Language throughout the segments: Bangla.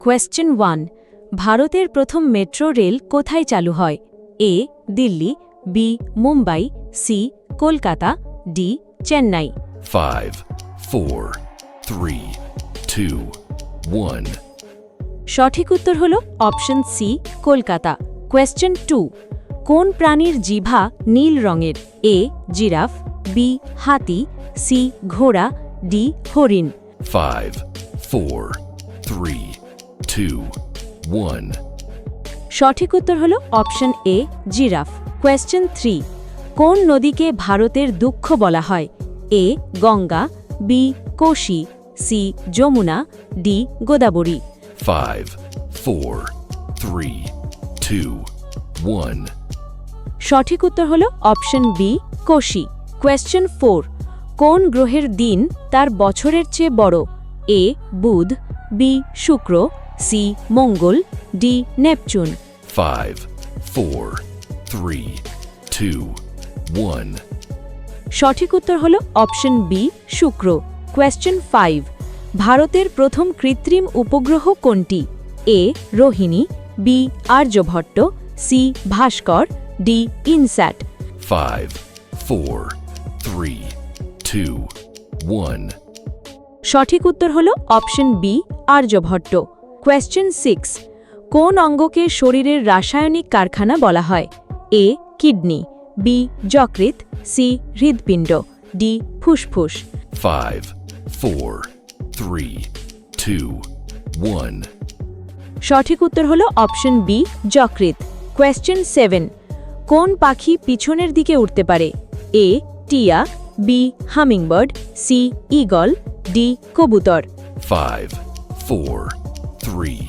কোয়েশ্চেন 1 ভারতের প্রথম মেট্রো রেল কোথায় চালু হয়? A Delhi, B Mumbai, C Kolkata, D Chennai. 5, 4, 3, 2, 1. সঠিক উত্তর হল অপশন সি কলকাতা। কোয়েশ্চেন 2 কোন প্রাণীর জিহ্বা নীল রঙের? এ জিরাফ, বি হাতি, সি ঘোড়া, ডি হরিণ। 5, 4, 3, 2, 1. সঠিক উত্তর হল অপশন এ জিরাফ। কোয়েশ্চেন 3 কোন নদীকে ভারতের দুঃখ বলা হয়? A Ganga, B Kosi, C Yamuna, D Godavari. 5, 4, 3, 2, 1. সঠিক উত্তর হল অপশন বি কোশি। কোয়েশ্চেন 4 কোন গ্রহের দিন তার বছরের চেয়ে বড়? এ বুধ, বি শুক্র, সি মঙ্গল, ডি নেপচুন। 5, 4, 3, 2, 1. সঠিক উত্তর হল অপশন বি শুক্র। কোয়েশ্চেন 5 ভারতের প্রথম কৃত্রিম উপগ্রহ কোনটি? এ রোহিণী, বি আর্যভট্ট, সি ভাস্কর, ডি ইনস্যাট। 5, 4, 3, 2, 1. সঠিক উত্তর হল অপশন বি আর্যভট্ট। কোয়েশ্চেন 6 কোন অঙ্গকে শরীরের রাসায়নিক কারখানা বলা হয়? এ কিডনি, বি যকৃৎ, সি হৃৎপিণ্ড, ডি ফুসফুস। 5, 4, 3, 2, 1. সঠিক উত্তর হল অপশন বি যকৃৎ। কোয়েশ্চেন 7 কোন পাখি পিছনের দিকে উঠতে পারে? এ টিয়া, B hummingbird, C eagle, D কবুতর। 5, 4, 3,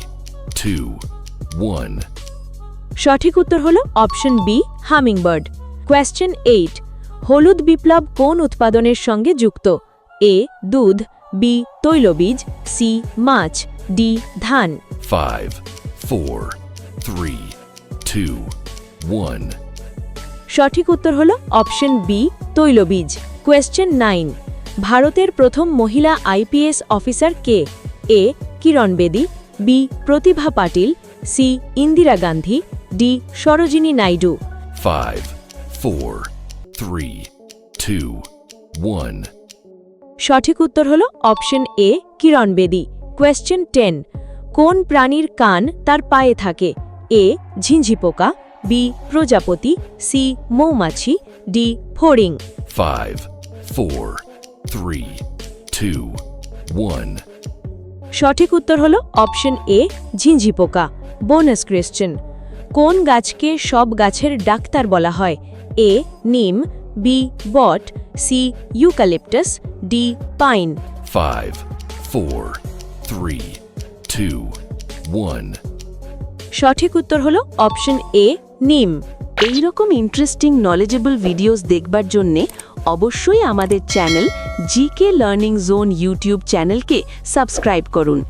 2, 1. সঠিক উত্তর হল অপশন বি হামিংবার্ড। কোয়েশ্চেন 8 হলুদ বিপ্লব কোন উৎপাদনের সঙ্গে যুক্ত? এ দুধ, বি তৈলবীজ, সি মাছ, ডি ধান। 5, 4, 3, 2, 1. সঠিক উত্তর হল অপশন বি তৈলবীজ। কোয়েশ্চেন 9 ভারতের প্রথম মহিলা আইপিএস অফিসার কে? এ কিরণ বেদী, বি প্রতিভা পাটিল, সি ইন্দিরা গান্ধী, ডি সরোজিনী নাইডু। 5, 4, 3, 2, 1. সঠিক উত্তর হল অপশন এ কিরণ বেদী। কোয়েশ্চেন 10 কোন প্রাণীর কান তার পায়ে থাকে? এ ঝিঁঝি পোকা, বি প্রজাপতি, সি মৌমাছি, ডি ফড়িং। 5, 4, 3, 2, 1. সঠিক উত্তর হল অপশন এ ঝিঁঝি পোকা। বোনাস কোয়েশ্চেন কোন গাছকে সব গাছের ডাক্তার বলা হয়? এ নিম, be bought, C eucalyptus, D pine. 5, 4, 3, 2, 1. সঠিক উত্তর হল অপশন এ নিম। এই রকম ইন্টারেস্টিং নলেজেবল ভিডিওস দেখবার জন্যে অবশ্যই আমাদের channel GK learning zone YouTube চ্যানেলকে সাবস্ক্রাইব করুন।